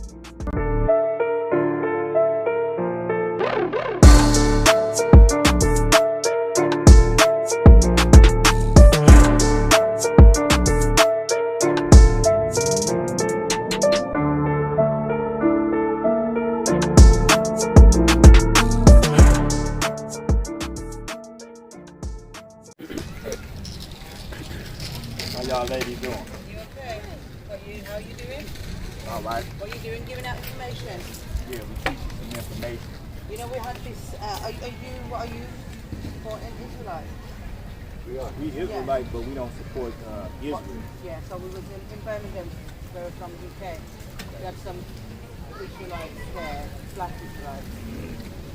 How y'all ladies doing? You okay? How you doing? All right. What are you doing? Giving out information? Yeah, we teach you some information. You know, we had this, what are you? For an Israelite? We Israelites, but we don't support Israel. Yeah, so we was in Birmingham, we're from the UK. We had some Israelites there, black Israelites.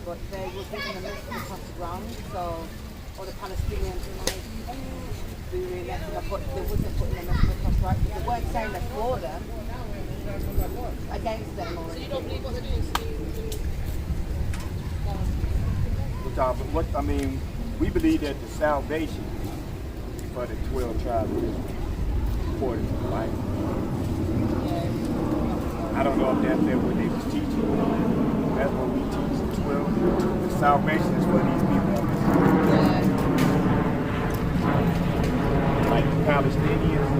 But they were giving a message across the ground, so all the Palestinians, we were messing up, but they wasn't putting a message across right. They weren't saying that for them, against them. So you don't believe what they're doing? We believe that the salvation for the 12 tribes of Israel, according to the Bible. I don't know if that's what they was teaching. That's what we teach as well. The salvation is for these people on this earth. Like the Palestinians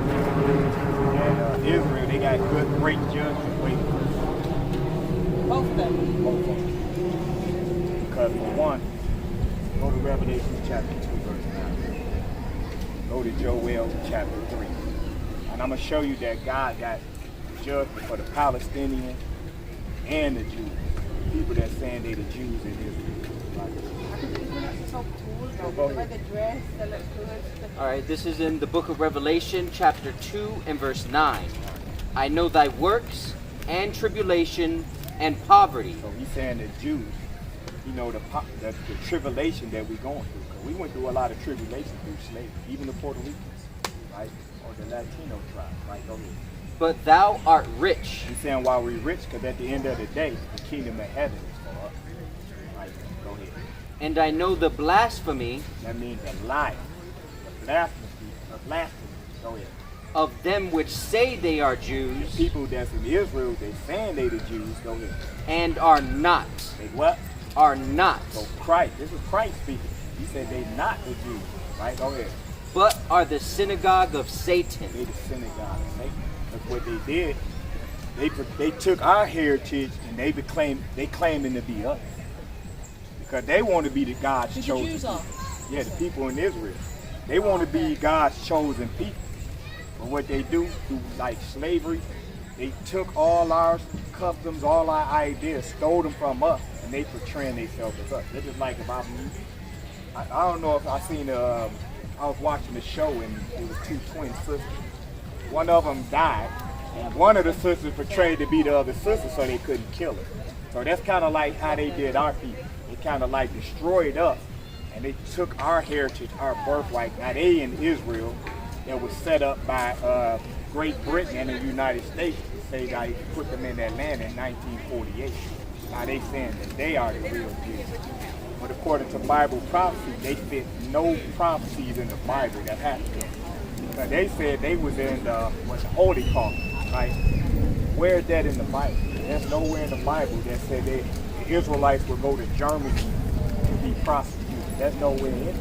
and Israel, they got good, great judgment waiting for them. Both of them? Both of them. Because for one, go to Revelation chapter 2, verse 9. Go to Joel chapter 3. And I'm going to show you that God got judgment for the Palestinians and the Jews. People that saying they the Jews in Israel. So cool. The way they dress, they look good. All right, this is in the book of Revelation, chapter 2 and verse 9. I know thy works and tribulation and poverty. So he's saying the Jews, you know, the tribulation that we're going through. Because we went through a lot of tribulation through slavery, even the Puerto Ricans, right? Or the Latino tribe, right? Go ahead. But thou art rich. He's saying while we're rich, because at the end of the day, the kingdom of heaven is for us. Right? Go ahead. And I know the blasphemy. That means the lie, the blasphemy. Go ahead. Of them which say they are Jews. The people that's in Israel, they saying they the Jews. Go ahead. And are not. They what? Are not. So Christ, this is Christ speaking. He said they not the Jews. Right? Go ahead. But are the synagogue of Satan. They the synagogue of Satan. That's what they did. They took our heritage and they claiming to be us. Because they want to be the God's chosen people. Yeah, the people in Israel. They want to be God's chosen people. But what they do through like slavery, they took all our customs, all our ideas, stole them from us, and they portraying themselves as us. They're just like if I don't know if I seen I was watching the show and it was two twin sisters. One of them died, and one of the sisters portrayed to be the other sister so they couldn't kill her. So that's kind of like how they did our people. They kind of like destroyed us, and they took our heritage, our birthright. Now they in Israel, that was set up by Great Britain and the United States to say that they put them in that land in 1948. Now they saying that they are the real Jews. But according to Bible prophecy, they fit no prophecies in the Bible that happened to them. But they said they was in the Holy Call, right? Where is that in the Bible? There's nowhere in the Bible that said the Israelites would go to Germany to be prosecuted. That's nowhere in there.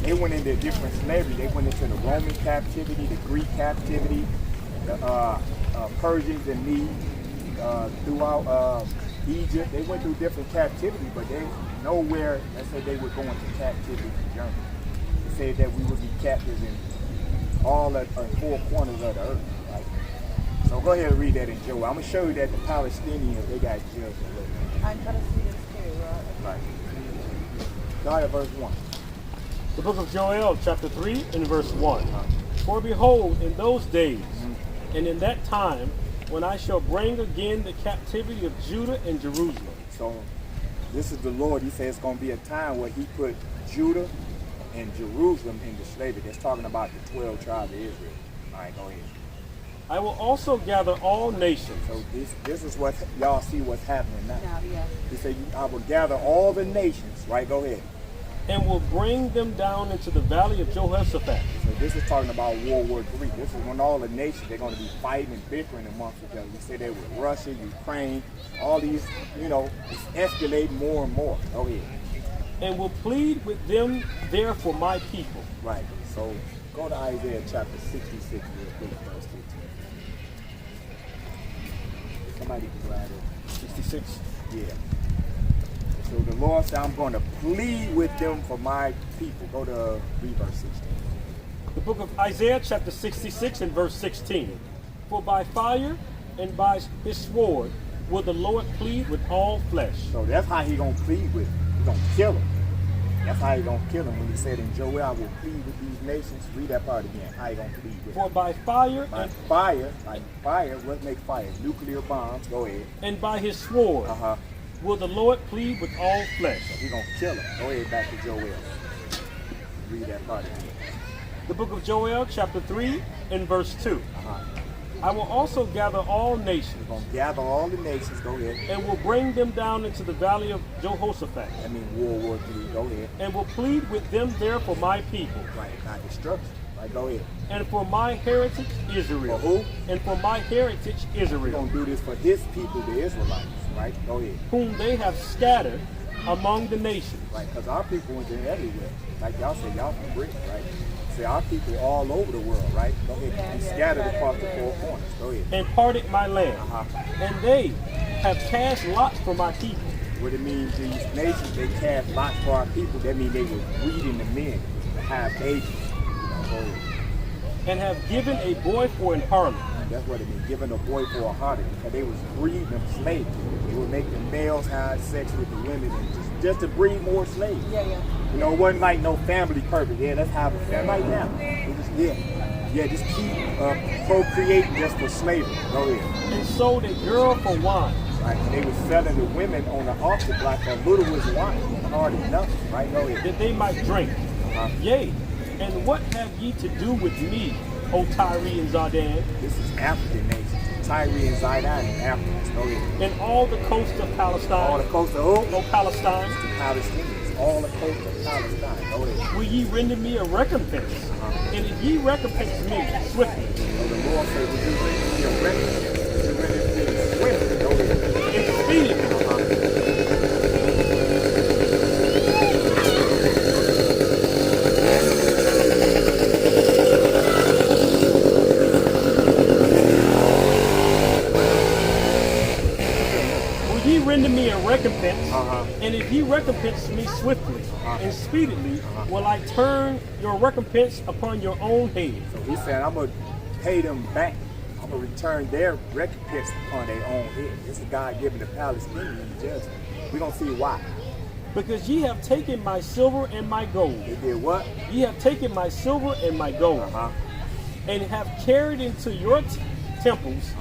They went into different slavery. They went into the Roman captivity, the Greek captivity, the Persians and Medes, throughout Egypt. They went through different captivity, but they nowhere that said they were going to captivity in Germany. They said that we would be captives in all the four corners of the earth. Right? So go ahead and read that in Joel. I'm going to show you that the Palestinians, they got judged. And Palestinians too, right? Right. Start at verse 1. The book of Joel, chapter 3, and verse 1. For behold, in those days, and in that time, when I shall bring again the captivity of Judah and Jerusalem. So this is the Lord. He says it's going to be a time where he put Judah and Jerusalem into slavery. That's talking about the 12 tribes of Israel. All right, go ahead. I will also gather all nations. So this is what y'all see what's happening now. Yeah. He said, I will gather all the nations. Right, go ahead. and will bring them down into the valley of Jehoshaphat. So this is talking about World War III. This is when all the nations, they're going to be fighting and bickering amongst each other. We say that with Russia, Ukraine, all these, it's escalating more and more. Go ahead. And will plead with them there for my people. Right. So go to Isaiah chapter 66 real quick, verse 15. Somebody can grab it. 66. Yeah. So the Lord said, I'm going to plead with them for my people. Go to read verse 16. The book of Isaiah chapter 66 and verse 16. For by fire and by his sword will the Lord plead with all flesh. So that's how he going to plead with them. He's going to kill them. That's how he going to kill them. When he said in Joel, I will plead with these nations. Read that part again. How he going to plead with them. For by fire By and fire, like fire, what make fire? Nuclear bombs. Go ahead. and by his sword will the Lord plead with all flesh. So he's going to kill them. Go ahead back to Joel. Read that part again. The book of Joel chapter 3 and verse 2. I will also gather all nations. We're going to gather all the nations. Go ahead. And will bring them down into the valley of Jehoshaphat. I mean World War III. Go ahead. And will plead with them there for my people. Right. Not destruction. Right. Go ahead. And for my heritage Israel. For who? And for my heritage We're Israel. going to do this for his people, the Israelites. Right. Go ahead. Whom they have scattered among the nations. Right. Because our people went there everywhere. Like y'all say, y'all from Britain. Right. Say our people all over the world. Right. Go ahead. And scattered across the four corners. Go ahead. And parted my land. And they have cast lots for my people. What it means, these nations, they cast lots for our people. That means they were breeding the men to have babies. Go ahead. And have given a boy for an harlot. That's what it means, giving a boy for a harlot, because they was breeding them slaves. They would make the males have sex with the women and just to breed more slaves. It wasn't like no family purpose. Yeah, let's have a family right now. It was, just keep procreating just for slavery. Go ahead. And sold a girl for wine. Right, they were selling the women on the auction block for little was wine, hard enough. Right, go ahead. That they might drink. Yea, and what have ye to do with me, O Tyre and Zidon? This is African nations. Tyre and Zidon and Africans. Go ahead. And all the coast of Palestine. All the coast of who? O Palestine. The Palestinians. All the coast of Palestine. Go ahead. Will ye render me a recompense? And if ye recompense me swiftly. So the Lord said, will you render me a recompense? You render me swiftly. Go ahead. And speedily. Render me a recompense, and if ye recompense me swiftly and speedily, will I turn your recompense upon your own head. So he said, I'm going to pay them back. I'm going to return their recompense upon their own head. This is God giving the Palestinians justice. We're going to see why. Because ye have taken my silver and my gold. They did what? Ye have taken my silver and my gold, and have carried into your temples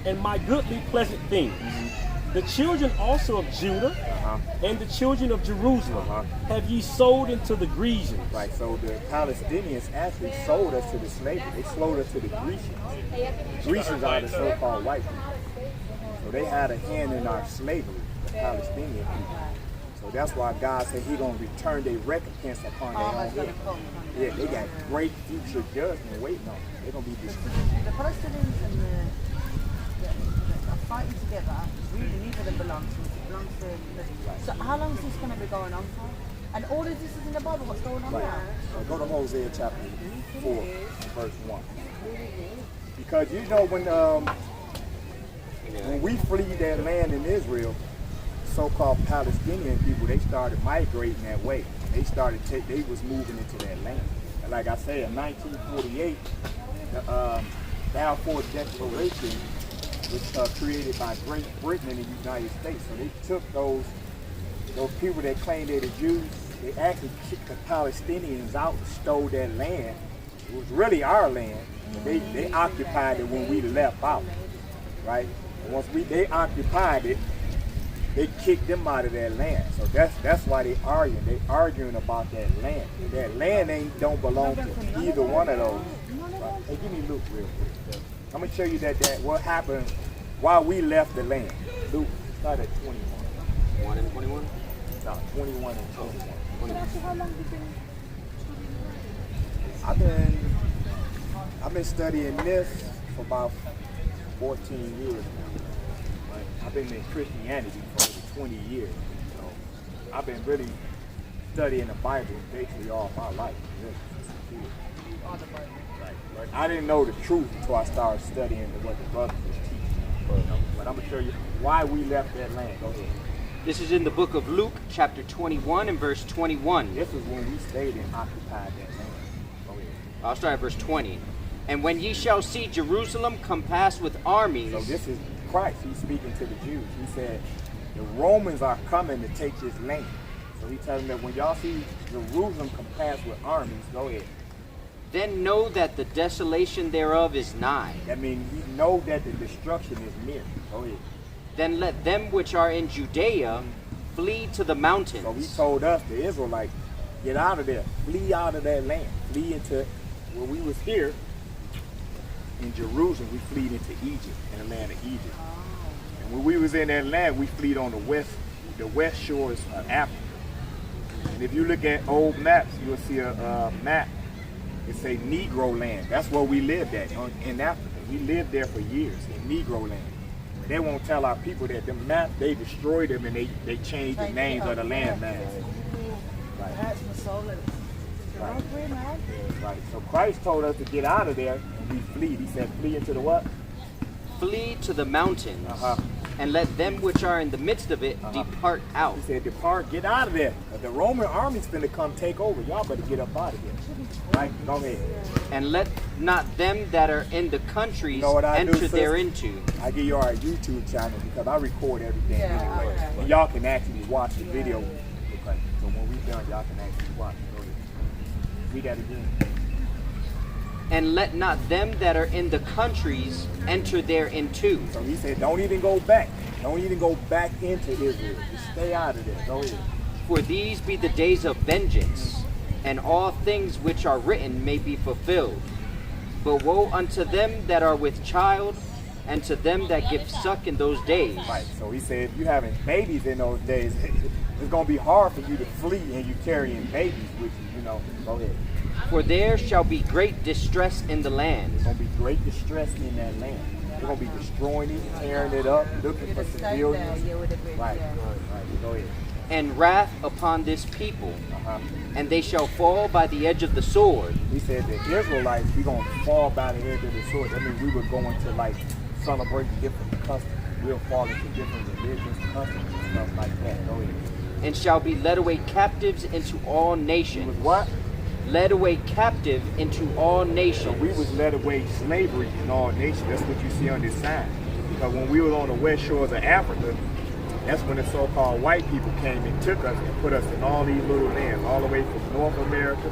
and my goodly pleasant things. The children also of Judah and the children of Jerusalem have ye sold into the Grecians. Right, so the Palestinians actually sold us to the slavery. They sold us to the Grecians. Grecians are the so-called white people. So they had a hand in our slavery, the Palestinian people. So that's why God said He's going to return their recompense upon their own head. Yeah, they got great future judgment waiting on them. They're going to be destroyed. The Palestinians and the are fighting together. Really, neither of them belong to us. It belongs to. So how long is this going to be going on for? And all of this is in the Bible. What's going on now? So go to Hosea chapter 4, verse 1. Because when we fled that land in Israel, so-called Palestinian people, they started migrating that way. They was moving into that land. And like I said, in 1948, the Balfour Declaration was created by Great Britain and the United States. So they took those people that claimed they're the Jews, they actually kicked the Palestinians out and stole their land. It was really our land. They occupied it when we left out, right? And once they occupied it, they kicked them out of their land. So that's why they arguing. They arguing about that land. That land don't belong to either one of those. Right? Hey, give me Luke real quick. I'm gonna show you that what happened while we left the land. Luke, start at 21. 1 and 21. about 21 and 21. Can I ask you how long have you been I've been studying this for about 14 years now. Right? I've been in Christianity for over 20 years. So I've been really studying the Bible basically all my life. Really. Right. I didn't know the truth until I started studying what the brothers was teaching. But I'm going to show you why we left that land. Go ahead. This is in the book of Luke, chapter 21 and verse 21. This is when we stayed and occupied that land. Go ahead. I'll start at verse 20. And when ye shall see Jerusalem compassed with armies. So this is Christ. He's speaking to the Jews. He said, the Romans are coming to take this land. So he's telling them that when y'all see Jerusalem compassed with armies, go ahead. Then know that the desolation thereof is nigh. That means we know that the destruction is near. Go ahead. Then let them which are in Judea flee to the mountains. So he told us, the Israelites, get out of there. Flee out of that land. Flee into, where we was here, in Jerusalem, we fled into Egypt, in the land of Egypt. And when we was in that land, we fled on the west shores of Africa. And if you look at old maps, you'll see a map. It say Negro land. That's where we lived at, in Africa. We lived there for years, in Negro land. But they won't tell our people that the map, they destroyed them and they changed the names of the land mass. Right. That's my soul. Right. Man. Right. So Christ told us to get out of there and we flee. He said, flee into the what? Flee to the mountains, Uh-huh. and let them which are in the midst of it depart out. He said, depart, get out of there. But the Roman army's finna come take over. Y'all better get up out of here. Right? Go ahead. And let not them that are in the countries know what I enter do, sis? thereinto. I give you our YouTube channel because I record everything anyway. okay. And y'all can actually watch the video. Okay. So when we done, y'all can actually watch it. Go ahead. Read that again. And let not them that are in the countries enter thereinto. So he said, don't even go back. Don't even go back into Israel. Just stay out of there. Go ahead. For these be the days of vengeance, and all things which are written may be fulfilled. But woe unto them that are with child, and to them that give suck in those days. Right. So he said, if you having babies in those days, it's going to be hard for you to flee and you carrying babies with you, you know. Go ahead. For there shall be great distress in the land. There's going to be great distress in that land. They're going to be destroying it, tearing it up, looking for civilians. Right. Go ahead. And wrath upon this people, Uh-huh. and they shall fall by the edge of the sword. He said the Israelites, we're going to fall by the edge of the sword. That means we were going to like celebrate different customs. We'll fall into different religious customs and stuff like that. Go ahead. And shall be led away captives into all He nations. was what? Led away captive into all So nations. we was led away slavery in all nations. That's what you see on this sign. Because when we were on the west shores of Africa, that's when the so-called white people came and took us and put us in all these little lands, all the way from North America,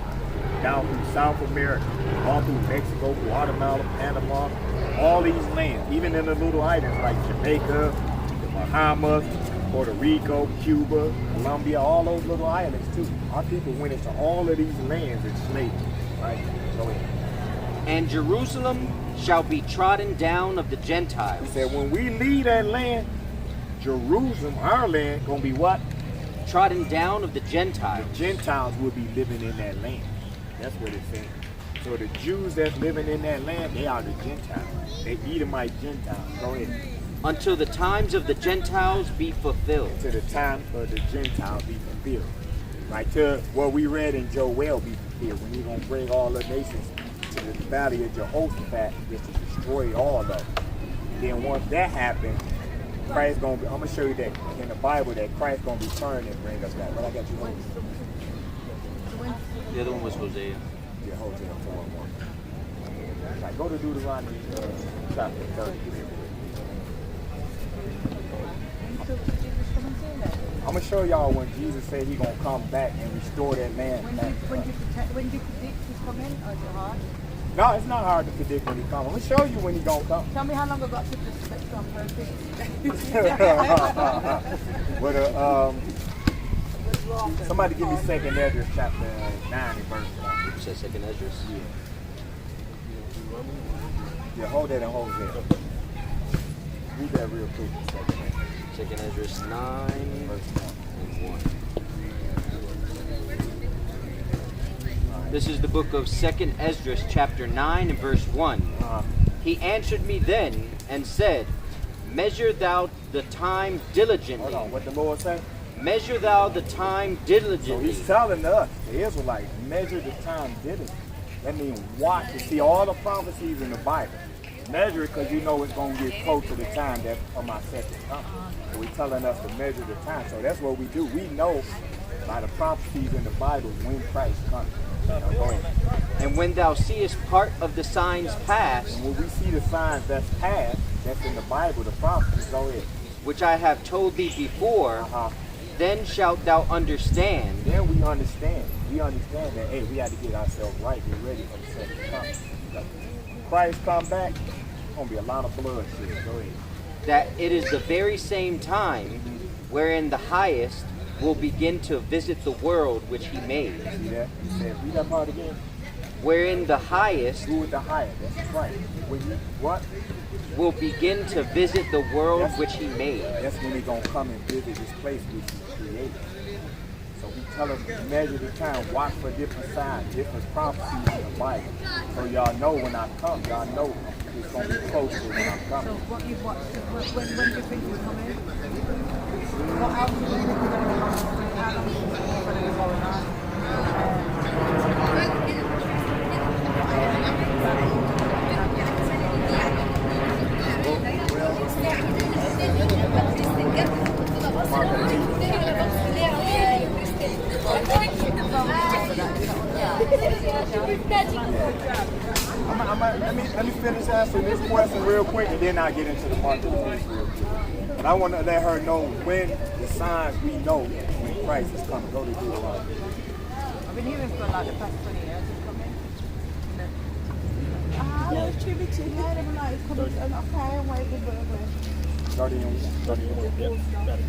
down through South America, all through Mexico, Guatemala, Panama, all these lands, even in the little islands like Jamaica, the Bahamas, Puerto Rico, Cuba, Colombia, all those little islands too. Our people went into all of these lands in slavery, right? Go ahead. And Jerusalem shall be trodden down of the He Gentiles. said, when we leave that land, Jerusalem, our land, gonna be what? Trodden down of the The Gentiles. Gentiles will be living in that land. That's what it's saying. So the Jews that's living in that land, they are the Gentiles. They Edomite Gentiles. Go ahead. Until the times of the Gentiles be fulfilled. To the time of the Gentiles be fulfilled. Right to what we read in Joel be fulfilled. When he's gonna bring all the nations to the valley of Jehoshaphat just to destroy all of them. And then once that happens, Christ gonna be, I'm gonna show you that in the Bible that Christ gonna return and bring us back. But I got you one. The other one was Hosea. Yeah, Hosea 4:1. Right, go to Deuteronomy chapter 30. I'm gonna show y'all when Jesus said he gonna come back and restore that land. When do you predict he's coming, or is it hard? No, it's not hard to predict when he comes. I'm gonna show you when he gonna come. Tell me how long ago to expect from perfect. But somebody give me 2nd Ezra chapter 9 and verse 1. You said second Esdras? Yeah, hold that and hold that. Read that real quick. 2nd Ezra. Second Esdras 9 verse 1. and 1. This is the book of 2nd Esdras, chapter 9 and verse 1. He answered me then and said, Measure thou the time diligently. Hold on, what the Lord say? Measure thou the time So diligently. he's telling us, the Israelites, measure the time diligently. That means watch and see all the prophecies in the Bible. Measure it because you know it's going to get close to the time that of my second coming. So he's telling us to measure the time. So that's what we do. We know by the prophecies in the Bible when Christ comes. Now, go ahead. And when thou seest part of the signs pass, And when we see the signs that's past, that's in the Bible, the prophecies, go ahead. which I have told thee before, then shalt thou understand. Then we understand. We understand that, hey, we got to get ourselves right, get ready for the second coming. When Christ come back, there's going to be a lot of bloodshed. Go ahead. That it is the very same time wherein the highest will begin to visit the world which he made. See that? He said, read that part again. Wherein the highest Who is the highest? That's Christ. When you, what? will begin to visit the world which he made. That's when he's going to come and visit this place which he created. So he tell us to measure the time, watch for different signs, different prophecies in the Bible. So y'all know when I come, y'all know it's going to be close to when I'm So coming. what you've watched, when do you think he's coming? What else do you think is going to be happening? How long do you think it's going to be going on? Let me finish answering this question real quick, and then I'll get into the market real quick. But I want to let her know when the signs we know when Christ is coming. Go to Deuteronomy. I've been hearing for like the past 20 years he's coming. It's too big to hear them like it's coming. Okay, I'm waiting, but 30 and 31. Yep, got it.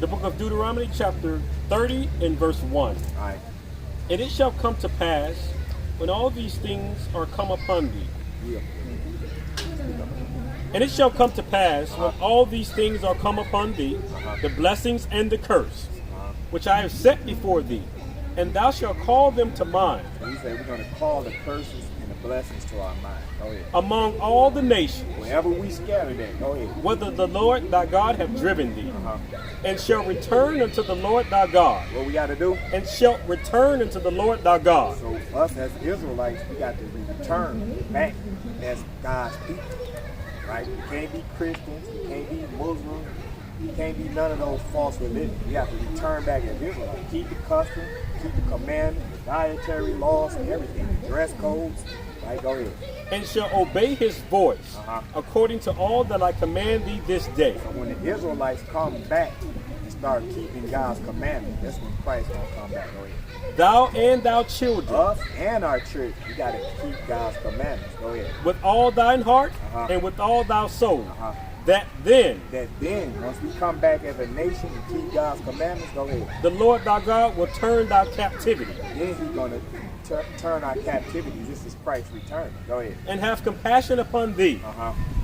The book of Deuteronomy, chapter 30 and verse 1. all right. And it shall come to pass, when all these things are come upon thee. Yeah. And it shall come to pass, when all these things are come upon thee, the blessings and the curse, which I have set before thee, and thou shalt call them to mind So he said we're going to call the curses and the blessings to our mind. Go ahead. among all the nations, Wherever we scattered at, go ahead. whither the Lord thy God hath driven thee, and shall return unto the Lord thy God, What we got to do? and shalt return unto the Lord thy God. So us as Israelites, we got to return back as God's people. Right? We can't be Christians, we can't be Muslims, we can't be none of those false religions. We have to return back as Israelites. Keep the custom, keep the commandments, the dietary laws, and everything, the dress codes. Right? Go ahead. And shall obey his voice, according to all that I command thee this day. So when the Israelites come back and start keeping God's commandments, that's when Christ's gonna come back. Go ahead. Thou and thy children, Us and our church, we gotta keep God's commandments. Go ahead. with all thine heart and with all thy soul, that then That then, once we come back as a nation and keep God's commandments, go ahead. the Lord thy God will turn thy captivity, Then He's gonna turn our captivity. This is Christ's return. Go ahead. and have compassion upon thee,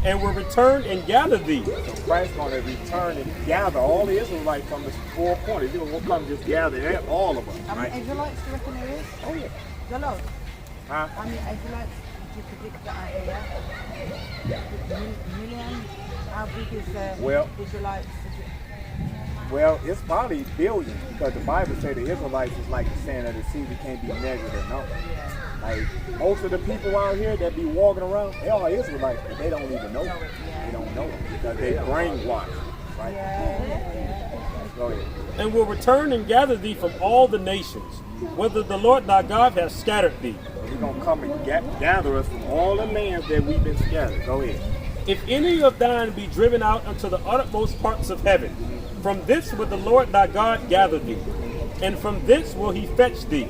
and will return and gather thee. So Christ's gonna return and gather all the Israelites from the four corners. He's gonna come just gather all of us. how many Right? Israelites do you reckon there is? Oh yeah. Is there loads? Huh? How many Israelites do you predict that are here? Millions? How big is the Well- Israelites? Well, it's probably billions because the Bible says the Israelites is like the sand of the sea. We can't be measured or numbered. Like most of the people out here that be walking around, they are Israelites, but they don't even know it. They don't know it because they brainwashed. Right? Go ahead. And will return and gather thee from all the nations, whither the Lord thy God hath scattered thee. He's gonna come and gather us from all the lands that we've been scattered. Go ahead. If any of thine be driven out unto the uttermost parts of heaven, from thence will the Lord thy God gather thee, and from thence will he fetch thee.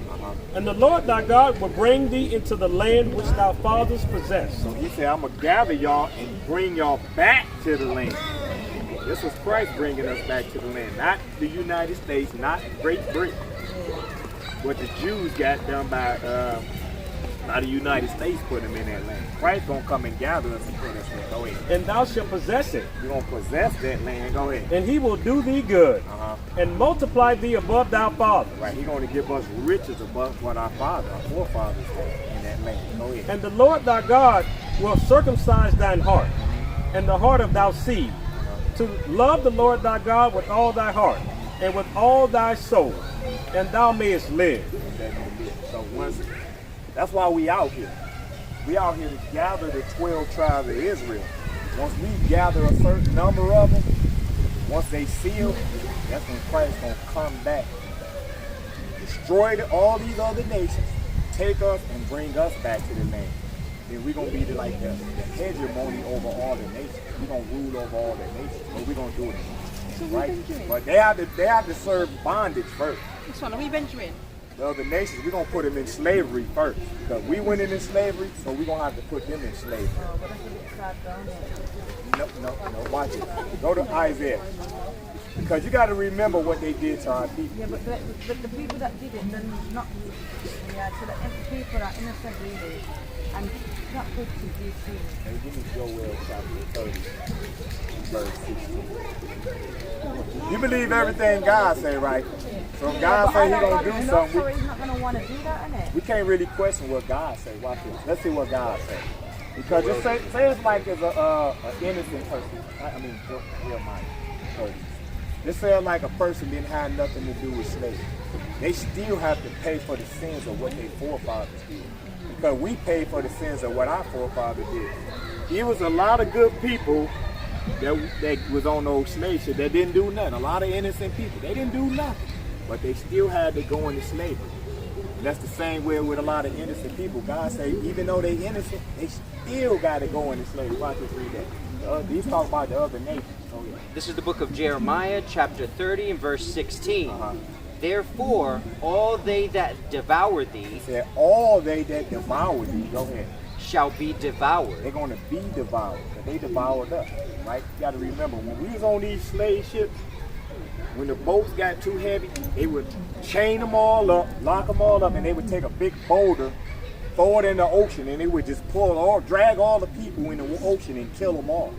And the Lord thy God will bring thee into the land which thy fathers possessed. So he said, I'm gonna gather y'all and bring y'all back to the land. This was Christ bringing us back to the land, not the United States, not Great Britain. What the Jews got done by Not the United States put them in that land. Christ gonna come and gather us and put us there. Go ahead. And thou shalt possess it. We're gonna possess that land. Go ahead. And he will do thee good, and multiply thee above thy fathers. Right. He's gonna give us riches above what our forefathers had in that land. Go ahead. And the Lord thy God will circumcise thine heart, and the heart of thy seed, to love the Lord thy God with all thy heart, and with all thy soul, and thou mayest live. So that's why we out here. We out here to gather the 12 tribes of Israel. Once we gather a certain number of them, once they seal, that's when Christ's gonna come back, destroy all these other nations, take us and bring us back to the land. Then we're gonna be the hegemony over all the nations. We're gonna rule over all the nations, but we're gonna do it right. But they have to serve bondage first. Which one? Are we Benjamin? The other nations, we're gonna put them in slavery first. Because we went in slavery, so we're gonna have to put them in slavery. Oh, but that's a bit sad down there. No, watch it. Go to Isaiah. Because you gotta remember what they did to our people. Yeah, but the people that did it, they're not, so the people are innocent really, and it's not good to be seen. Hey, give me Joel chapter 30, verse 16. You believe everything God say, right? So if God say He gonna do something, He's not gonna want to do that, innit? we can't really question what God say. Watch this. Let's see what God say. Because just say it's like it's an innocent person. I mean, Jeremiah 30. Just say like a person didn't have nothing to do with slavery. They still have to pay for the sins of what their forefathers did. Because we pay for the sins of what our forefathers did. There was a lot of good people that was on those slave ships that didn't do nothing. A lot of innocent people, they didn't do nothing. But they still had to go into slavery. And that's the same way with a lot of innocent people. God say, even though they're innocent, they still got to go into slavery. Watch us read that. He's talking about the other nations. Oh, yeah. This is the book of Jeremiah, chapter 30 and verse 16. Therefore, all they that devour thee, He said, all they that devour thee, go ahead, shall be devoured. they're going to be devoured. Because they devoured us, right? You got to remember, when we was on these slave ships, when the boats got too heavy, they would chain them all up, lock them all up, and they would take a big boulder, throw it in the ocean, and they would just drag all the people in the ocean and kill them all.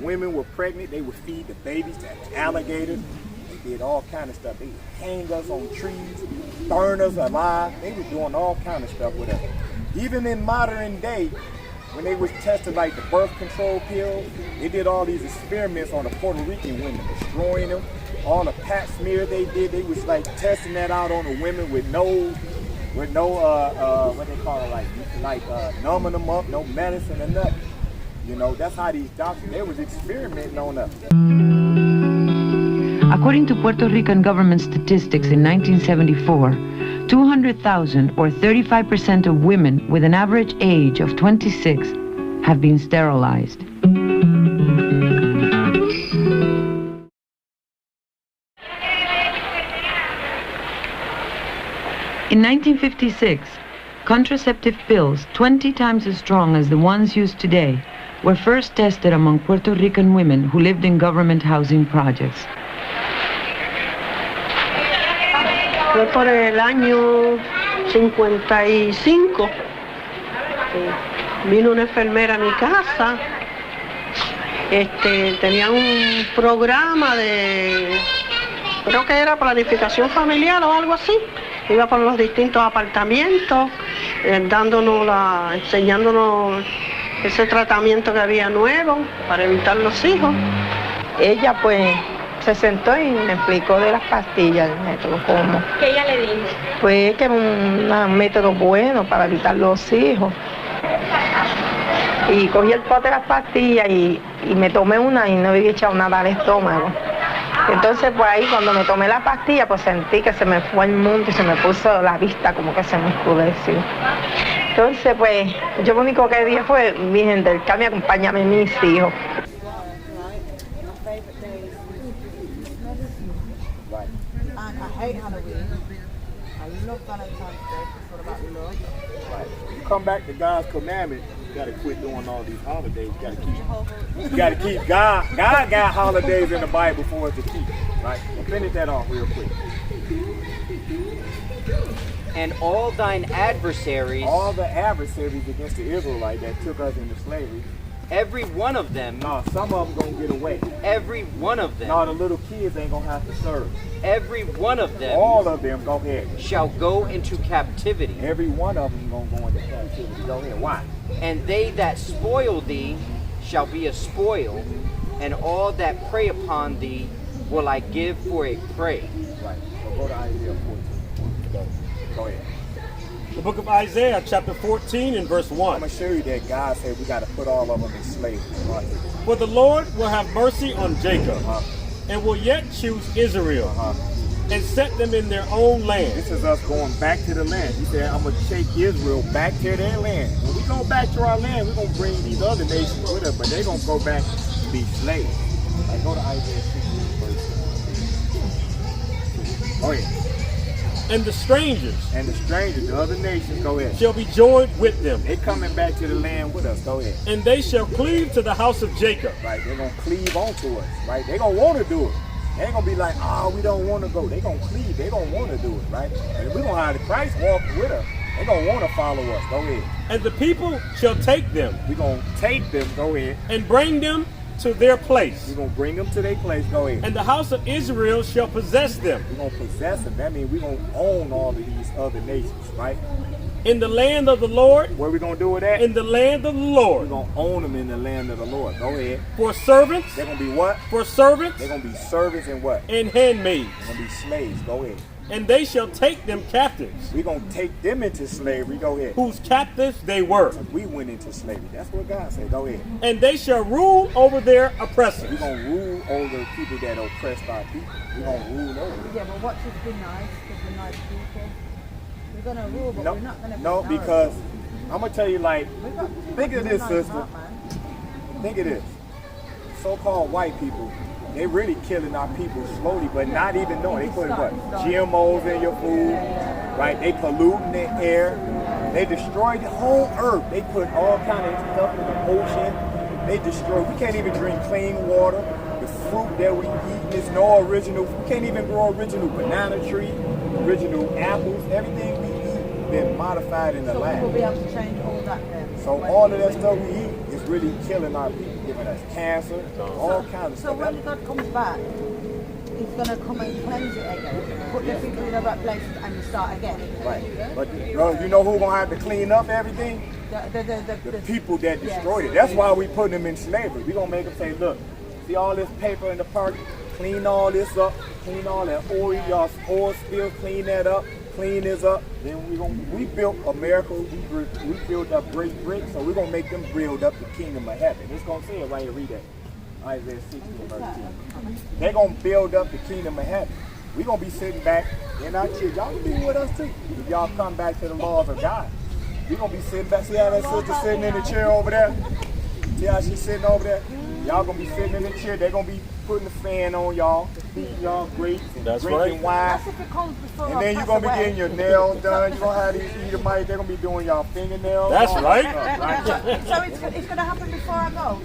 Women were pregnant, they would feed the babies to alligators. They did all kind of stuff. They would hang us on trees, burn us alive. They were doing all kind of stuff with us. Even in modern day, when they was testing like the birth control pills, they did all these experiments on the Puerto Rican women, destroying them. All the pap smear they did, they was like testing that out on the women with no what they call it, like numbing them up, no medicine or nothing. You know, that's how these doctors, they was experimenting on us. According to Puerto Rican government statistics in 1974, 200,000 or 35% of women with an average age of 26 have been sterilized. In 1956, contraceptive pills 20 times as strong as the ones used today were first tested among Puerto Rican women who lived in government housing projects. Fue por el año 55. Vino una enfermera a mi casa. Tenía un programa de, creo que era planificación familiar o algo así. Iba por los distintos apartamentos, enseñándonos ese tratamiento que había nuevo para evitar los hijos. Ella pues se sentó y me explicó de las pastillas, el método, cómo. ¿Qué ella le dijo? Pues que es un método bueno para evitar los hijos. Y cogí el pote de las pastillas y me tomé una y no había echado nada al estómago. Entonces, pues ahí cuando me tomé la pastilla, pues sentí que se me fue el mundo y se me puso la vista como que se me oscureció. Entonces, pues, yo lo único que dije fue, Virgen del Carmen, acompáñame mis hijos. And I hate Halloween. I love Valentine's Day. It's all about love. Right. You come back to God's commandment, you gotta quit doing all these holidays. You gotta keep God. God got holidays in the Bible for us to keep. Right? We'll finish that off real quick. And all thine adversaries, All the adversaries against the Israelites that took us into slavery. every one of them, No, some of them gonna get away. every one of them, No, the little kids ain't gonna have to serve. every one of them All of them, go ahead. shall go into captivity. Every one of them gonna go into captivity. Go ahead. Why? And they that spoil thee shall be a spoil, and all that prey upon thee will I give for a prey. Right. So go to Isaiah 14. Go ahead. The book of Isaiah, chapter 14 and verse I'm 1. gonna show you that God said we gotta put all of them in slavery. Right. For the Lord will have mercy on Jacob, and will yet choose Israel, and set them in their own land. This is us going back to the land. He said, I'm gonna take Israel back to their land. When we go back to our land, we're gonna bring these other nations with us, but they're gonna go back to be slaves. Like, go to Isaiah 16 verse. Oh yeah. And the strangers And the strangers, the other nations, go ahead. shall be joined with them, They coming back to the land with us. Go ahead. and they shall cleave to the house of Jacob. Right? They're gonna cleave onto us. Right? They're gonna want to do it. They ain't gonna be like, oh, we don't want to go. They're gonna cleave. They're gonna want to do it. Right? And we're gonna have the Christ walk with us. They're gonna want to follow us. Go ahead. And the people shall take them, We're gonna take them. Go ahead. and bring them to their place. We're gonna bring them to their place. Go ahead. And the house of Israel shall possess them We're gonna possess them. That means we're gonna own all of these other nations, right? in the land of the Lord, Where we gonna do it at? in the land of the We're Lord. gonna own them in the land of the Lord. Go ahead. For servants, They're gonna be what? for servants, They're gonna be servants and what? and handmaids. They're gonna be slaves. Go ahead. And they shall take them captives, We're gonna take them into slavery. Go ahead. whose captives they were. We went into slavery. That's what God said. Go ahead. And they shall rule over their We're oppressors. gonna rule over the people that oppressed our people. We're gonna rule over them. Yeah, but watch us be nice, because we're nice people. We're going to rule, but No, we're not going to be no, nice. because I'm gonna tell you, like, We've got too think much of this, nice sister. heart, man. Think of this. So-called white people, they really killing our people slowly, but not even knowing. They put what? GMOs in your food, right? They polluting the air. They destroyed the whole earth. They put all kind of stuff in the ocean. They destroy. We can't even drink clean water. The fruit that we eat is no original. We can't even grow original banana tree, original apples. Everything we eat been modified in the So we lab. will be able to change all that then. So all of that stuff we eat is really killing our people, giving us cancer, all kinds of So stuff. when God comes back, He's going to come and cleanse it again, put the people in the right places, and you start again. Right. But you know who's gonna have to clean up everything? The people that destroyed it. That's why we put them in slavery. We gonna make them say, look, see all this paper in the park, clean all this up, clean all that oil, y'all oil spill, clean that up, clean this up. Then we built America, we built up Great Britain, so we're gonna make them build up the kingdom of heaven. It's gonna say it right here, read that. Isaiah 16 verse 10. They're gonna build up the kingdom of heaven. We're gonna be sitting back in our chair. Y'all can be with us too. If y'all come back to the laws of God. We're gonna be sitting back. See how that sister sitting in the chair over there? See how she's sitting over there? Y'all gonna be sitting in the chair. They're gonna be putting the fan on y'all, feeding y'all grapes and That's drinking right. wine. That's if it comes before And I then you're pass gonna be away. getting your nails done. You're gonna have these Edomites. They're gonna be doing y'all fingernails. That's all right. that stuff, right? So it's going to happen before I go.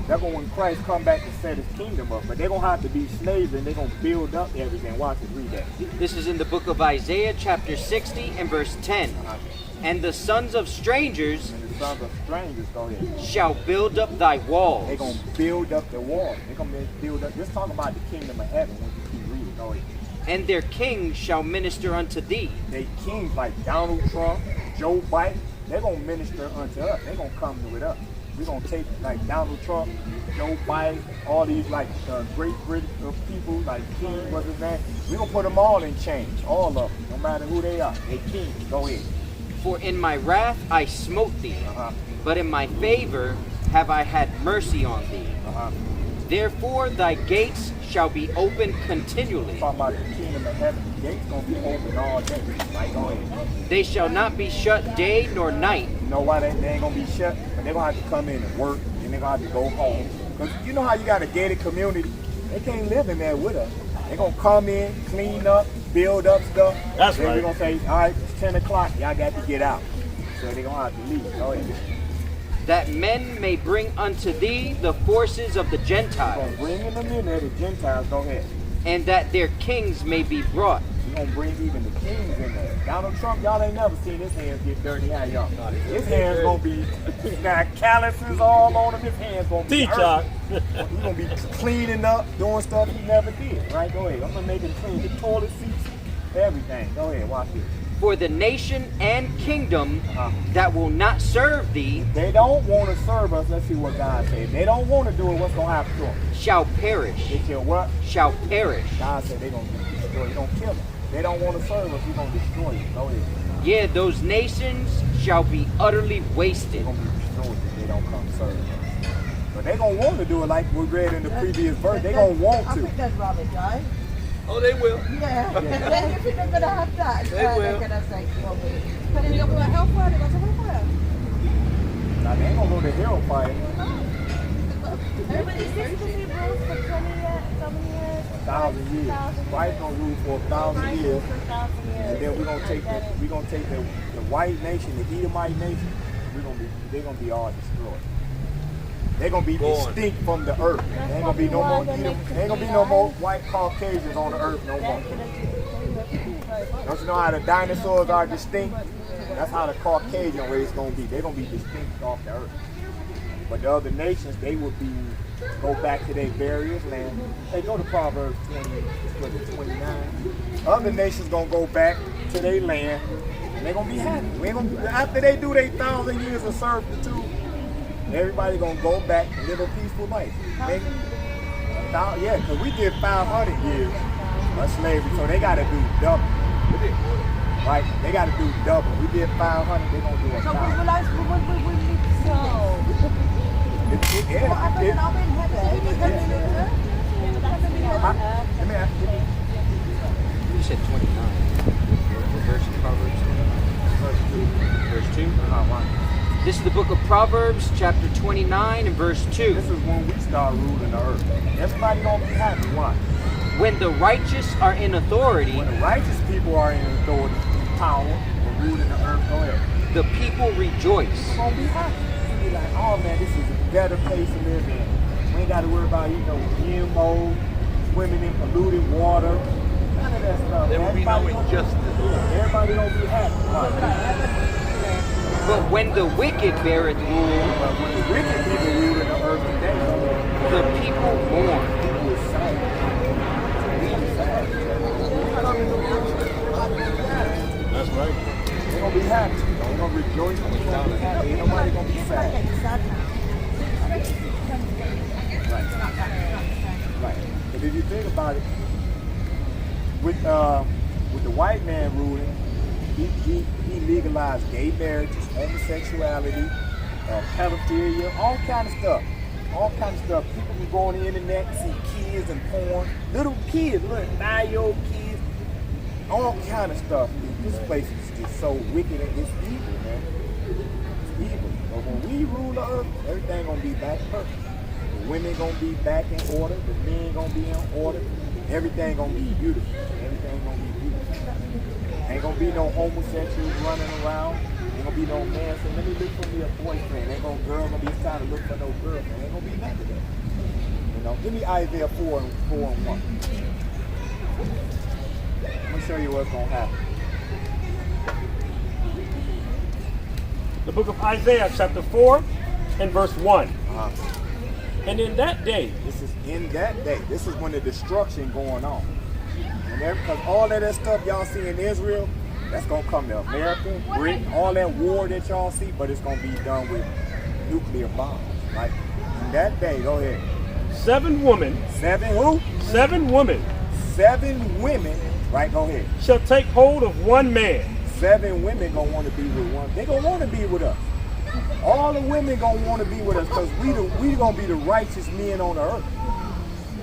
That's when Christ come back to set his kingdom up. But they're going to have to be slaves and they're going to build up everything. Watch it, read that. This is in the book of Isaiah, chapter 60 and verse 10. And the sons of strangers And the sons of strangers, go ahead. shall build up thy walls. They're going to build up the wall. They're going to build up. Just talk about the kingdom of heaven when you keep reading. Go ahead. And their king shall minister unto thee. They kings like Donald Trump, Joe Biden, they're going to minister unto us. They're going to come with us. we're gonna take like Donald Trump, Joe Biden, all these like great British people, like King, what's his name? We're gonna put them all in chains, all of them, no matter who they are. They kings. Go ahead. For in my wrath I smote thee, but in my favor have I had mercy on thee. Therefore thy gates shall be open continually. Talking about the kingdom of heaven, the gates gonna be open all day. Like, go ahead. They shall not be shut day nor night. You know why they ain't gonna be shut? But they're gonna have to come in and work, and they're gonna have to go home. Because you know how you got a gated community? They can't live in there with us. They're gonna come in, clean up, build up stuff. That's then right. We're gonna say, all right, it's 10 o'clock, y'all got to get out. So they're gonna have to leave. Go ahead. That men may bring unto thee the forces of the We're Gentiles, gonna bring in them in there, the Gentiles, go ahead. and that their kings may be brought. We're gonna bring even the kings in there. Donald Trump, y'all ain't never seen his hands get dirty, how y'all? His hands gonna be, got calluses all on him, his hands gonna be Teacher. He's gonna be cleaning up, doing stuff he never did, right? Go ahead. I'm gonna make him clean the toilet seats, everything. Go ahead, watch this. For the nation and kingdom that will not serve thee They don't want to serve us. Let's see what God said. They don't want to do it. What's gonna happen to them? shall perish, They kill what? shall perish. God said they're gonna destroy. They're gonna kill them. They don't want to serve us. We're gonna destroy you. Go ahead. Yea, those nations shall be utterly They're wasted. gonna be destroyed if they don't come serve us. But they're gonna want to do it like we read in the previous verse. They're gonna want I to. think that's rubbish, right? Oh, they will. Yeah. Then if they're gonna have that, They they're will. gonna say, well, but then you're going to hellfire, they're going to hellfire. Now they ain't gonna go to hellfire. Everybody's supposed to be rules for 20 years, so many years. 1,000 years. Christ gonna rule for 1,000 years. For 1,000 years. And then we're gonna take the white nation, the Edomite nation. They're gonna be all destroyed. They're gonna be distinct from the earth. There ain't gonna be no more Edom. There ain't gonna be no more white Caucasians on the earth no more. Don't you know how the dinosaurs are distinct? That's how the Caucasian race gonna be. They're gonna be distinct off the earth. But the other nations, they will go back to their various land. Hey, go to Proverbs 29. Other nations gonna go back to their land, and they're gonna be happy. After they do their 1,000 years of servitude, everybody gonna go back and live a peaceful life. Yeah, because we did 500 years of slavery, so they gotta do double. Right? They gotta do double. We did 500, they gonna do 1,000. So we realize we need to know. Well, I thought I'll be in heaven. Let me ask you. You said 29. What verse in Proverbs? Verse 2. Why? This is the book of Proverbs, chapter 29 and verse 2. This is when we start ruling the earth. Everybody gonna be happy. Why? When the righteous are in authority, When the righteous people are in authority, power, or ruling the earth, go ahead. the people rejoice. We're gonna be happy. We'll be like, oh man, this is a better place to live in. We ain't gotta worry about, GMO, swimming in polluted water. None of that stuff. There will be no Everybody gonna injustice. Everybody gonna be happy. Why? But when the wicked beareth rule, But when the wicked people rule in the earth today, the people mourn. people is sad. People sad. That's right. They're gonna be happy. They're gonna rejoice. They're gonna be happy. Ain't nobody gonna be sad. Right. But if you think about it, with the white man ruling, he legalized gay marriages, homosexuality, pedophilia, all kind of stuff. All kind of stuff. People can go on the internet and see kids and porn. Little kids, look, 9-year-old kids, all kind of stuff. This place is just so wicked and it's evil, man. It's evil. But when we rule the earth, everything gonna be back perfect. The women gonna be back in order, the men gonna be in order, everything gonna be beautiful. Everything gonna be beautiful. Ain't gonna be no homosexuals running around. Ain't gonna be no man saying, let me look for me a boyfriend. Ain't no girl gonna be trying to look for no girlfriend. Ain't gonna be none of that. Give me Isaiah 4 and 1. Let me show you what's gonna happen. The book of Isaiah, chapter 4 and verse 1. Uh-huh. And in that day, This is in that day. This is when the destruction going on. And because all of that stuff y'all see in Israel, that's gonna come to America, Britain, all that war that y'all see, but it's gonna be done with nuclear bombs, right? In that day, go ahead. 7 women. 7 who? 7 women 7 women, right? Go ahead. shall take hold of one man. 7 women gonna want to be with one. They gonna want to be with us. All the women gonna want to be with us because we gonna be the righteous men on the earth.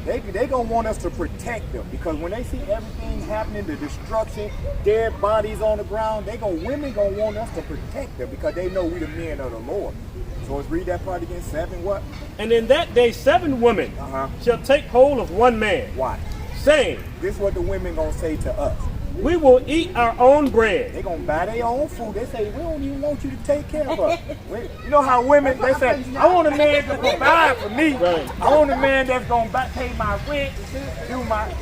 They gonna want us to protect them because when they see everything happening, the destruction, dead bodies on the ground, women gonna want us to protect them because they know we the men of the Lord. So let's read that part again. 7 what? And in that day 7 women shall take hold of one man, Why? saying, This is what the women gonna say to us. we will eat our own bread. They gonna buy their own food. They say we don't even want you to take care of us. You know how women they say I want a man to provide for me. Right. I want a man that's gonna pay my rent,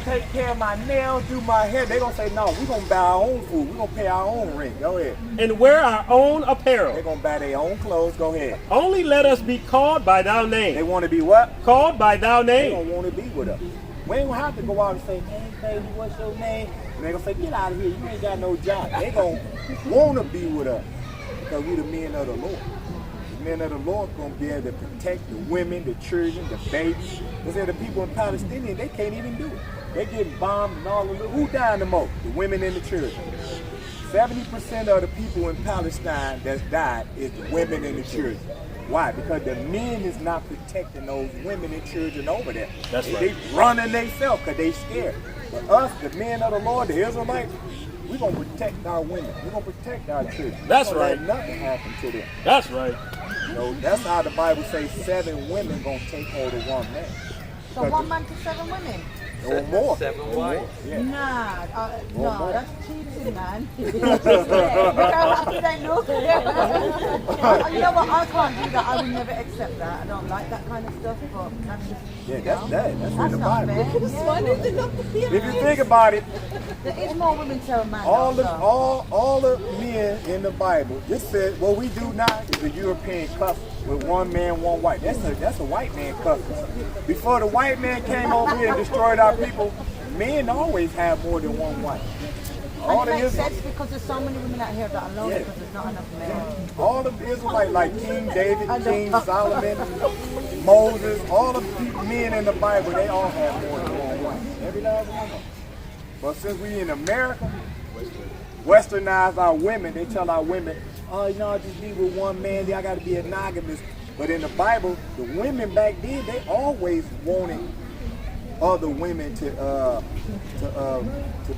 take care of my nails, do my hair. They gonna say no. We gonna buy our own food. We gonna pay our own rent. Go ahead. And wear our own They apparel. gonna buy their own clothes. Go ahead. Only let us be called by thy They name. want to be what? Called by thy They name. gonna want to be with us. We ain't gonna have to go out and say, hey baby, what's your name? And they gonna say, get out of here. You ain't got no job. They gonna want to be with us because we the men of the Lord. The men of the Lord gonna be able to protect the women, the children, the babies. They say the people in Palestine, they can't even do it. They getting bombed and all of it. Who dying the most? The women and the children. 70% of the people in Palestine that's died is the women and the children. Why? Because the men is not protecting those women and children over there. That's They right. running themselves because they scared. But us, the men of the Lord, the Israelites, we gonna protect our women. We gonna protect our children. That's We gonna right. let nothing happen to them. That's right. You know, that's how the Bible says 7 women gonna take hold of one man. So one man to 7 women? Or more. 7 wives. Yeah. Nah, more. no, that's cheating, man. You know what? I can't do that. I would never accept that. I don't like that kind of stuff. But that's just, Yeah, you that's know, that. That's in that's the not Bible. fair. If you think about it, There is more women to a man. all the also. all the men in the Bible, this says what we do now is a European custom with one man, one wife. That's a white man custom. Before the white man came over here and destroyed our people, men always have more than one wife. All And the it makes Israel, sense because there's so many women out here that are lonely because there's not enough men. all the Israelites like King David, King Solomon, Moses, all the men in the Bible, they all have more than one wife. Every last one of them. But since we in America, westernize our women, they tell our women, oh, you know, I just be with one man, I got to be monogamous. But in the Bible, the women back then, they always wanted other women to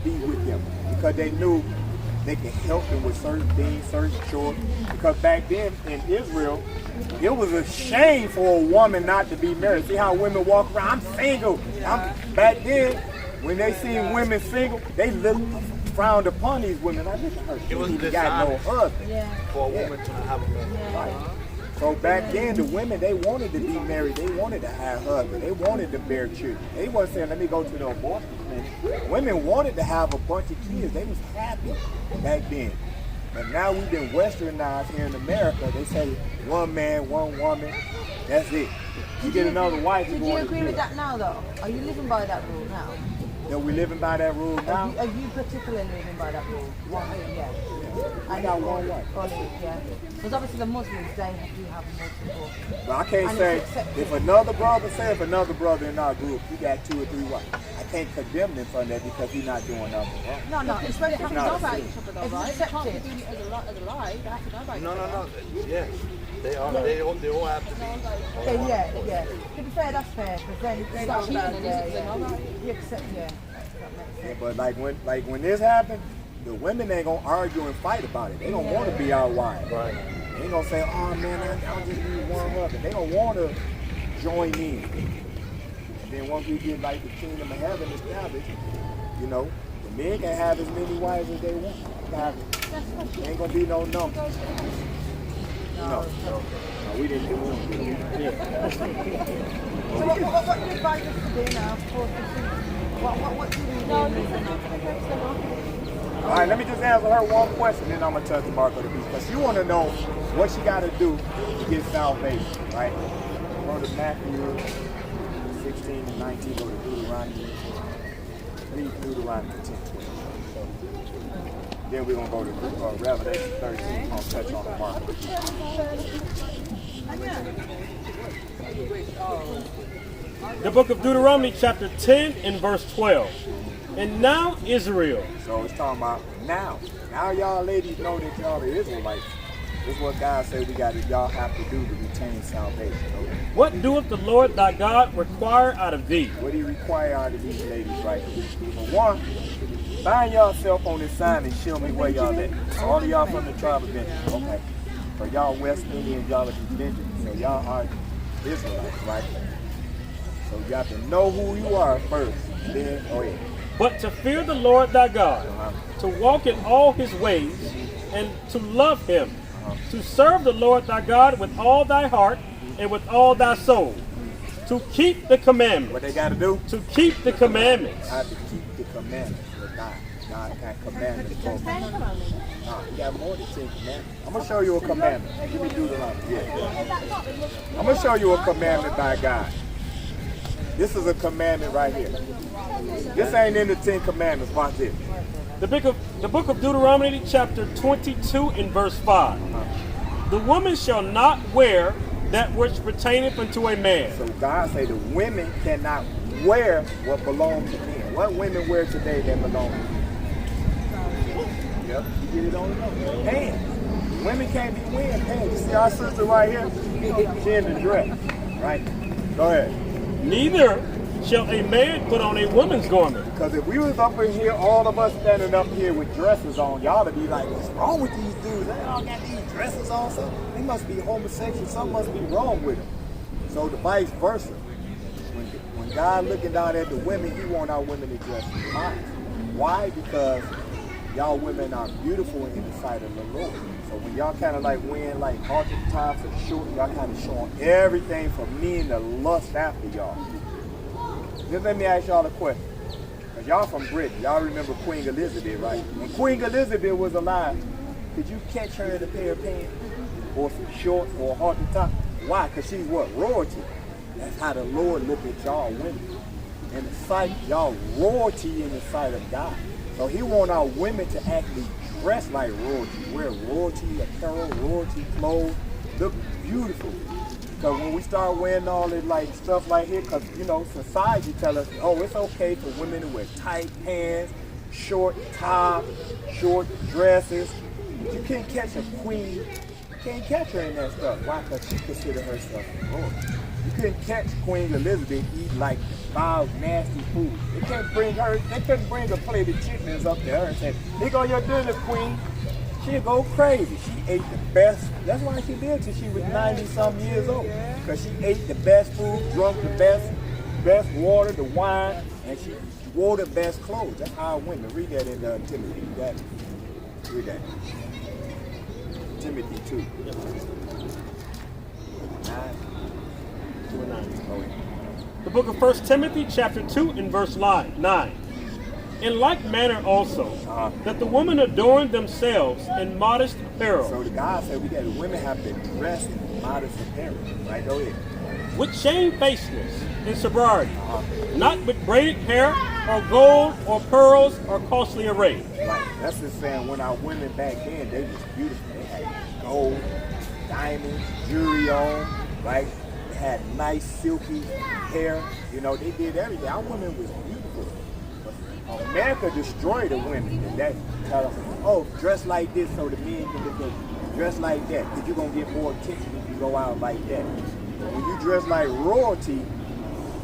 be with them because they knew they could help them with certain things, certain chores. Because back then in Israel, it was a shame for a woman not to be married. See how women walk around, I'm single. Back then, when they seen women single, they frowned upon these women. Like, look at her, she was ain't even got no husband. For a woman to have a man. Right. So back then, the women, they wanted to be married. They wanted to have husbands. They wanted to bear children. They wasn't saying, let me go to the abortion clinic. Women wanted to have a bunch of kids. They was happy back then. But now we've been westernized here in America. They say one man, one woman, that's it. You get another wife, Did you're you going to agree with jail. that now, though? Are you living by that rule now? That we living by that rule now? Are you particularly living by that rule? One rule, yeah. I got one wife. Only, yeah. Because obviously the Muslims, they do have multiple. But I can't And say, it's accepted. if another brother in our group, he got 2 or 3 wives. I can't condemn him for that because he's not doing nothing wrong. No, it's very It's not a sin. It's accepted. No. Yeah. They are. They all have to be. Yeah. To be fair, that's fair. Because then it's not cheating, yeah. You accept, yeah. Yeah, but like when this happened, the women ain't gonna argue and fight about it. They don't want to be our wives. Right. They ain't gonna say, oh man, I'll just need one husband. They don't want to join in. And then once we get like the kingdom of heaven established, you know, the men can have as many wives as they want. There ain't gonna be no number. No, we didn't do it. So what do you advise us to do now? What do we do? All right, let me just answer her one question, then I'm going to touch the mark of the beast. Because she want to know what she got to do to get salvation, right? Go to Matthew 16 and 19, go to Deuteronomy. Read Deuteronomy 10. Then we're going to go to Revelation 13. I'm going to touch on the mark of the beast. The book of Deuteronomy chapter 10 and verse 12. And now Israel. So it's talking about now. Now y'all ladies know that y'all are Israelites. This is what God said y'all have to do to retain salvation. Okay? What doeth the Lord thy God require out of thee? What do you require out of these ladies right here? For one, find yourself on this sign and show me where y'all at. All of y'all from the tribe of Benjamin. Okay. So y'all West Indians, y'all are Benjamin. So y'all are Israelites, right? So you have to know who you are first. Then, oh yeah. But to fear the Lord thy God, to walk in all his ways, and to love him, to serve the Lord thy God with all thy heart and with all thy soul, to keep the commandments. What they got to do? To keep the commandments. I have to keep the commandments of God. God can't command us. You got more than 10 commandments. I'm going to show you a commandment. Give me Deuteronomy. Yeah. I'm going to show you a commandment by God. This is a commandment right here. This ain't in the 10 commandments. Watch this. The book of Deuteronomy chapter 22 and verse 5. The woman shall not wear that which pertaineth unto a man. So God say the women cannot wear what belongs to men. What women wear today that belong to men? Yep, you get it on the nose. Pants. Women can't be wearing pants. You see our sister right here? She in the dress, right? Go ahead. Neither shall a man put on a woman's garment. Because if we was up in here, all of us standing up here with dresses on, y'all would be like, what's wrong with these dudes? They all got these dresses on. So they must be homosexual. Something must be wrong with them. So the vice versa. When God looking down at the women, he want our women to dress nice. Why? Because y'all women are beautiful in the sight of the Lord. So when y'all kind of like wearing like halter tops and short, y'all kind of showing everything for men to lust after y'all. Just let me ask y'all a question. Because y'all from Britain, y'all remember Queen Elizabeth, right? When Queen Elizabeth was alive, did you catch her in a pair of pants? Or some shorts or a halter top? Why? Because she's what? Royalty. That's how the Lord look at y'all women. In the sight, y'all royalty in the sight of God. So he want our women to actually dress like royalty, wear royalty apparel, royalty clothes, look beautiful. Because when we start wearing all this like stuff like here, because you know society tell us, oh, it's okay for women to wear tight pants, short tops, short dresses. You can't catch a queen. You can't catch her in that stuff. Why? Because she consider herself royalty. You couldn't catch Queen Elizabeth eating like foul, nasty food. They couldn't bring a plate of chitlins up to her and say, here go your dinner, queen. She'd go crazy. She ate the best. That's why she lived till she was 90-something years old. Because she ate the best food, drunk the best water, the wine, and she wore the best clothes. That's how women. Read that in Timothy. Read that. Timothy 2. 9. The book of 1 Timothy chapter 2 and verse 9. In like manner also, that the women adorn themselves in modest apparel. So the God said the women have to dress in modest apparel. Right, go ahead. With shamefacedness and sobriety, not with braided hair or gold or pearls or costly array. Right, that's just saying when our women back then, they was beautiful. They had gold, diamonds, jewelry on, right? Had nice silky hair, you know, they did everything. Our women was beautiful. But America destroyed the women today. Tell them, oh, dress like this so the men can look at you. Dress like that, because you're going to get more attention if you go out like that. But when you dress like royalty,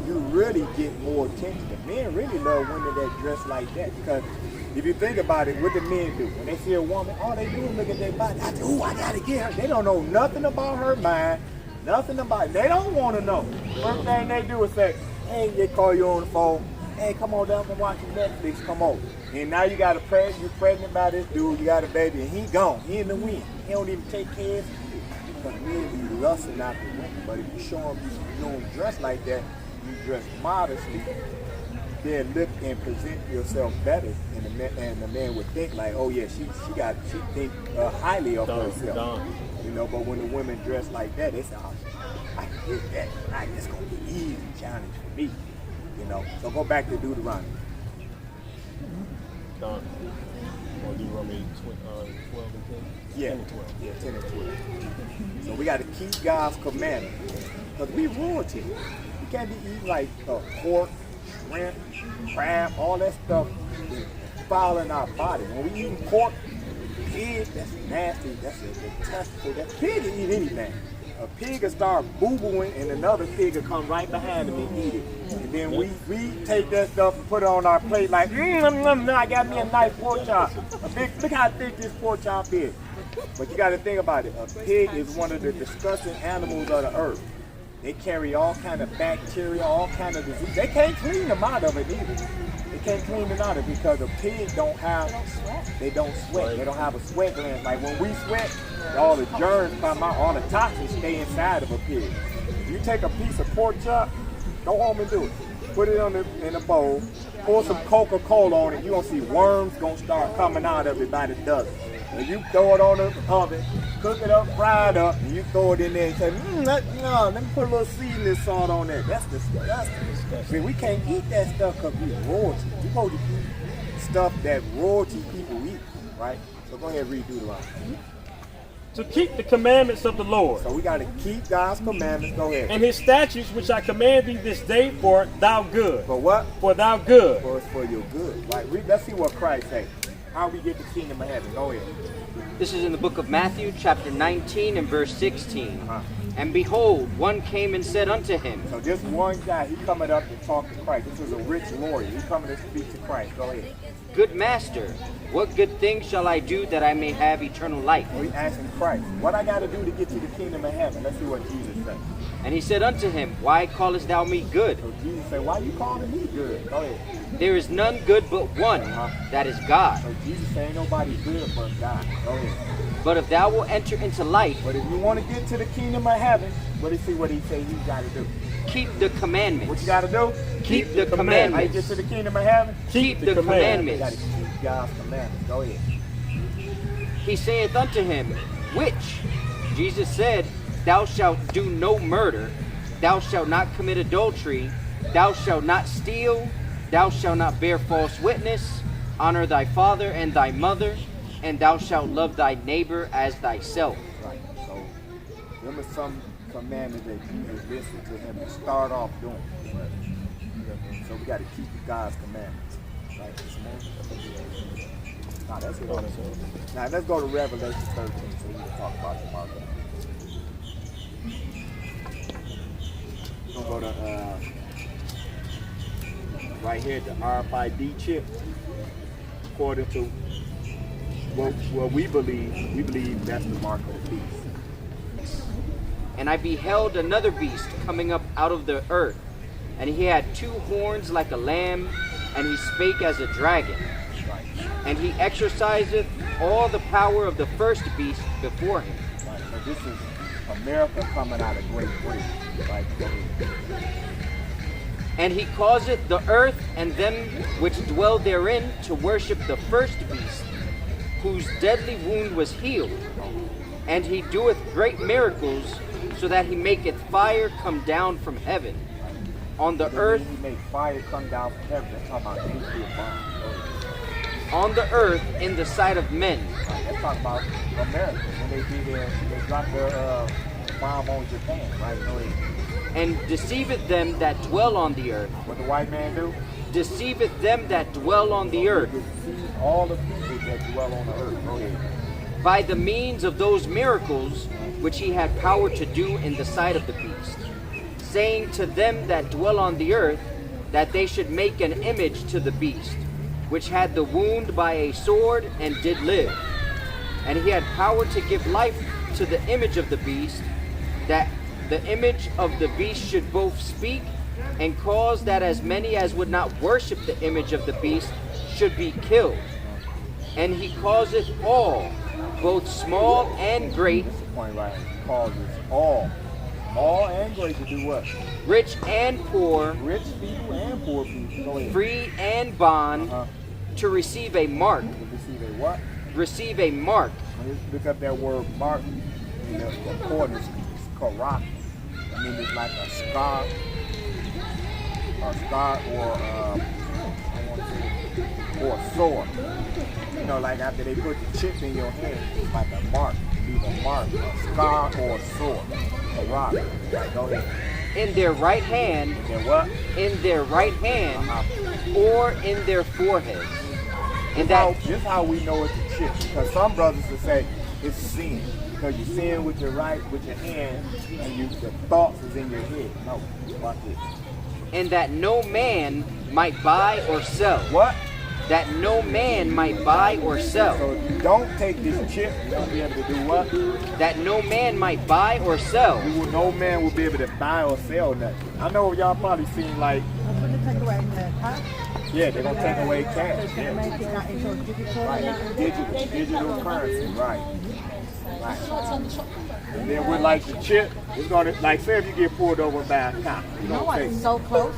you really get more attention. The men really love women that dress like that, because if you think about it, what the men do? When they see a woman, all they do is look at their body. I got to get her. They don't know nothing about her mind. Nothing about it. They don't want to know. First thing they do is say, hey, they call you on the phone. Hey, come on down and watch Netflix. Come on. And now you got you're pregnant by this dude. You got a baby, and he gone. He in the wind. He don't even take care of you. Because men be lusting after women. But if you show them you don't dress like that, you dress modestly, then look and present yourself better, and the man would think like, oh yeah, she think highly of herself. You know, but when the women dress like that, they say, oh, I can get that. It's going to be an easy challenge for me. You know, so go back to Deuteronomy. Deuteronomy 12 and 10? Yeah, 10 and 12. Yeah, 10 and 12. So we got to keep God's commandments. Because we royalty. We can't be eating like pork, shrimp, crab, all that stuff is fouling our body. When we eat pork, pig, that's nasty. That's a detestable. That pig will eat anything. A pig will start boo-booing and another pig will come right behind him and eat it. And then we take that stuff and put it on our plate like, I got me a nice pork chop. Look how thick this pork chop is. But you got to think about it. A pig is one of the disgusting animals of the earth. They carry all kind of bacteria, all kind of disease. They can't clean them out of it either. They can't clean them out of it because a pig don't sweat. They don't have a sweat gland. Like when we sweat, all the germs come out, all the toxins stay inside of a pig. If you take a piece of pork chop, go home and do it. Put it in a bowl, pour some Coca-Cola on it, you're gonna see worms gonna start coming out of it by the dozen. When you throw it on the oven, cook it up, fry it up, and you throw it in there and say, let me put a little seasoning salt on that. That's disgusting. See, we can't eat that stuff because we're royalty. We're supposed to eat stuff that royalty people eat, right? So go ahead and read Deuteronomy. To keep the commandments of the Lord. So we got to keep God's commandments. Go ahead. And his statutes which I command thee this day for thou good. For what? For thou good. For your good. Right. Let's see what Christ said. How we get the kingdom of heaven. Go ahead. This is in the book of Matthew, chapter 19 and verse 16. And behold, one came and said unto him. So this one guy, he coming up to talk to Christ. This is a rich lawyer. He coming to speak to Christ. Go ahead. Good master, what good thing shall I do that I may have eternal life? We asking Christ, what I got to do to get to the kingdom of heaven? Let's see what Jesus said. And he said unto him, Why callest thou me good? So Jesus said, why you calling me good? Go ahead. There is none good but one, that is God. So Jesus said, ain't nobody good but God. Go ahead. But if thou wilt enter into life, but if you want to get to the kingdom of heaven, what he say you got to do? Keep the commandments. What you got to do? Keep the commandments. How you get to the kingdom of heaven? Keep the commandments. You got to keep God's commandments. Go ahead. He saith unto him, Which? Jesus said, Thou shalt do no murder, thou shalt not commit adultery, thou shalt not steal, thou shalt not bear false witness, honor thy father and thy mother, and thou shalt love thy neighbor as thyself. Right. So, them are some commandments that Jesus listened to him to start off doing. Right? So we got to keep God's commandments. Right? Now, that's it. Now let's go to Revelation 13 so we can talk about the market. We're going to go to right here, the RFID chip. According to what we believe that's the mark of the beast. And I beheld another beast coming up out of the earth, and he had 2 horns like a lamb, and he spake as a dragon. Right. And he exerciseth all the power of the first beast before him. Right. So this is America coming out of Great Britain. Right. And he causeth the earth and them which dwell therein to worship the first beast, whose deadly wound was healed. And he doeth great miracles, so that he maketh fire come down from heaven on the earth. He make fire come down from heaven. That's talking about nuclear bombs. On the earth in the sight of men. Right. Let's talk about America when they drop their bomb on Japan. Right. And deceiveth them that dwell on the earth. What the white man do? Deceiveth them that dwell on the earth. Deceive all the people that dwell on the earth. Go ahead. By the means of those miracles which he had power to do in the sight of the beast, saying to them that dwell on the earth, that they should make an image to the beast, which had the wound by a sword and did live. And he had power to give life to the image of the beast, that the image of the beast should both speak and cause that as many as would not worship the image of the beast should be killed. And he causeth all, both small and great. That's the point, right? He causes all and great to do what? Rich and poor, Rich people and poor people. Go ahead. free and bond, to receive a mark. To receive a what? Receive a mark. When you look up that word mark, in the concordance, it's karak. I mean, it's like a scar or a sword. You know, like after they put the chip in your hand, it's like a mark. leave a mark, a scar, or a sore, a rock. Go ahead. In their right hand, Then what? in their right hand, or in their foreheads. And This that is how we know it's a chip. Because some brothers will say it's sin. Because you sin with your right, with your hand, and the thoughts is in your head. No, watch this. and that no man might buy or sell. What? That no man might buy or sell. So if you don't take this chip, you're going to be able to do what? That no man might buy or sell. No man will be able to buy or sell nothing. I know y'all probably seen like, I'm going to take away the cash. yeah, they're going to take away cash. So Yeah. make it that into digital. Right, digital currency, right. And then with like the chip, it's gonna, like say if you get pulled over by a cop, You know what? It's so close.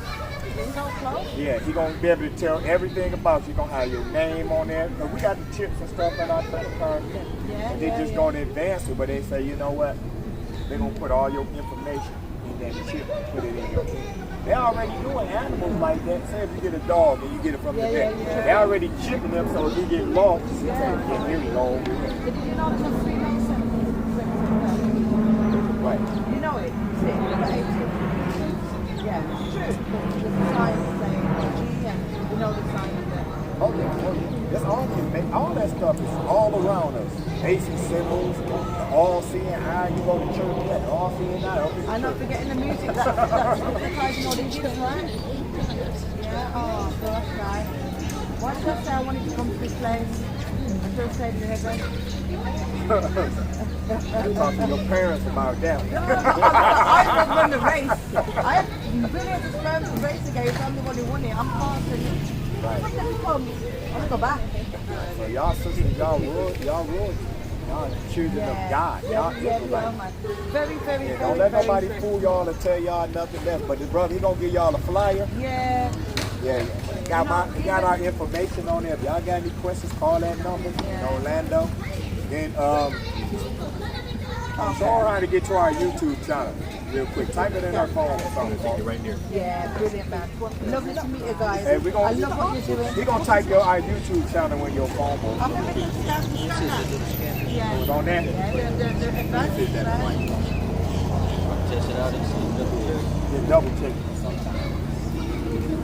It's so close. yeah, he's gonna be able to tell everything about you. He's gonna have your name on there. Cause we got the chips and stuff in our credit card. And they just gonna advance it, but they say, you know what? They're gonna put all your information in that chip and put it in your head. They're already doing animals like that. Say if you get a dog and you get it from the vet, they're already chipping them so if you get lost, you say, yeah, here we go. But did you know there's a freelancer? Right. You know it? See, number 18. Yeah, it's true. There's a sign saying G and you know the sign there. Oh yeah. That's all that stuff is all around us. Basic symbols, the all-seeing eye. You go to church, yeah, the all-seeing eye. I'm not forgetting the music. That's hypnotizing auditions, right? Yeah. Oh gosh, right. Why did I say I wanted to come to this place? I should have stayed in heaven. You talk to your parents about that. I didn't win the race. I had billions of sperms to race against. I'm the one who won it. I'm passing. Right. When did it come? I want to go back. So y'all sisters, y'all royalty. Y'all children of God. Y'all Israelites. Man. Very, very, Yeah, very, don't let very, nobody very- fool y'all and tell y'all nothing less. But the brother, he gonna give y'all a flyer. Yeah. Yeah, got our information on there. If y'all got any questions, call that number in Orlando. Then go around to get to our YouTube channel real quick. Type it in our phone or something. Right here. Yeah, brilliant, man. Lovely to meet you guys. Hey, we I love what you're doing. We're gonna type our YouTube channel when your phone goes. I'm going to scan that. Yeah. It's on there. Yeah, the advantage, right? Test it out and see. Just double check it sometimes.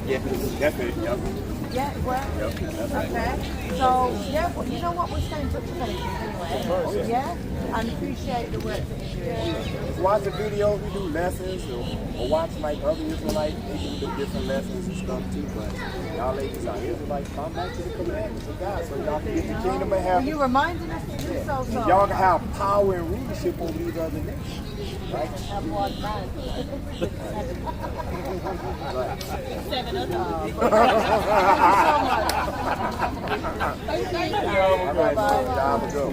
Yeah. That's it. Yep. Yeah, well, Yep. That's right. okay. So, yeah, well, you know what? We're staying in touch with anything anyway. Yeah? And appreciate the work that you're doing. Just watch the videos. We do lessons or watch like other Israelites. They do different lessons and stuff too. But y'all ladies are Israelites. Come back to the commandments of God so y'all can get the kingdom of Well, heaven. you're reminding us to do so. And y'all can have power and rulership over these other nations. Right? Have one man. Seven others. All right, so y'all go.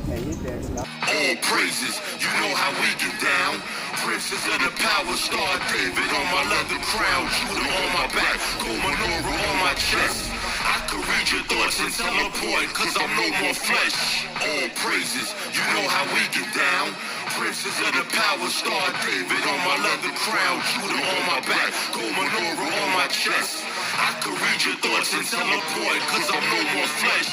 Hey, hit that stuff. All praises, you know how we get down. Princess of the power star, David on my leather crown, Judah on my back, gold menorah on my chest. I could read your thoughts and teleport, cause I'm no more flesh. All praises, you know how we get down. Princess of the power star, David on my leather crown, Judah on my back, gold menorah on my chest. I could read your thoughts and teleport, cause I'm no more flesh.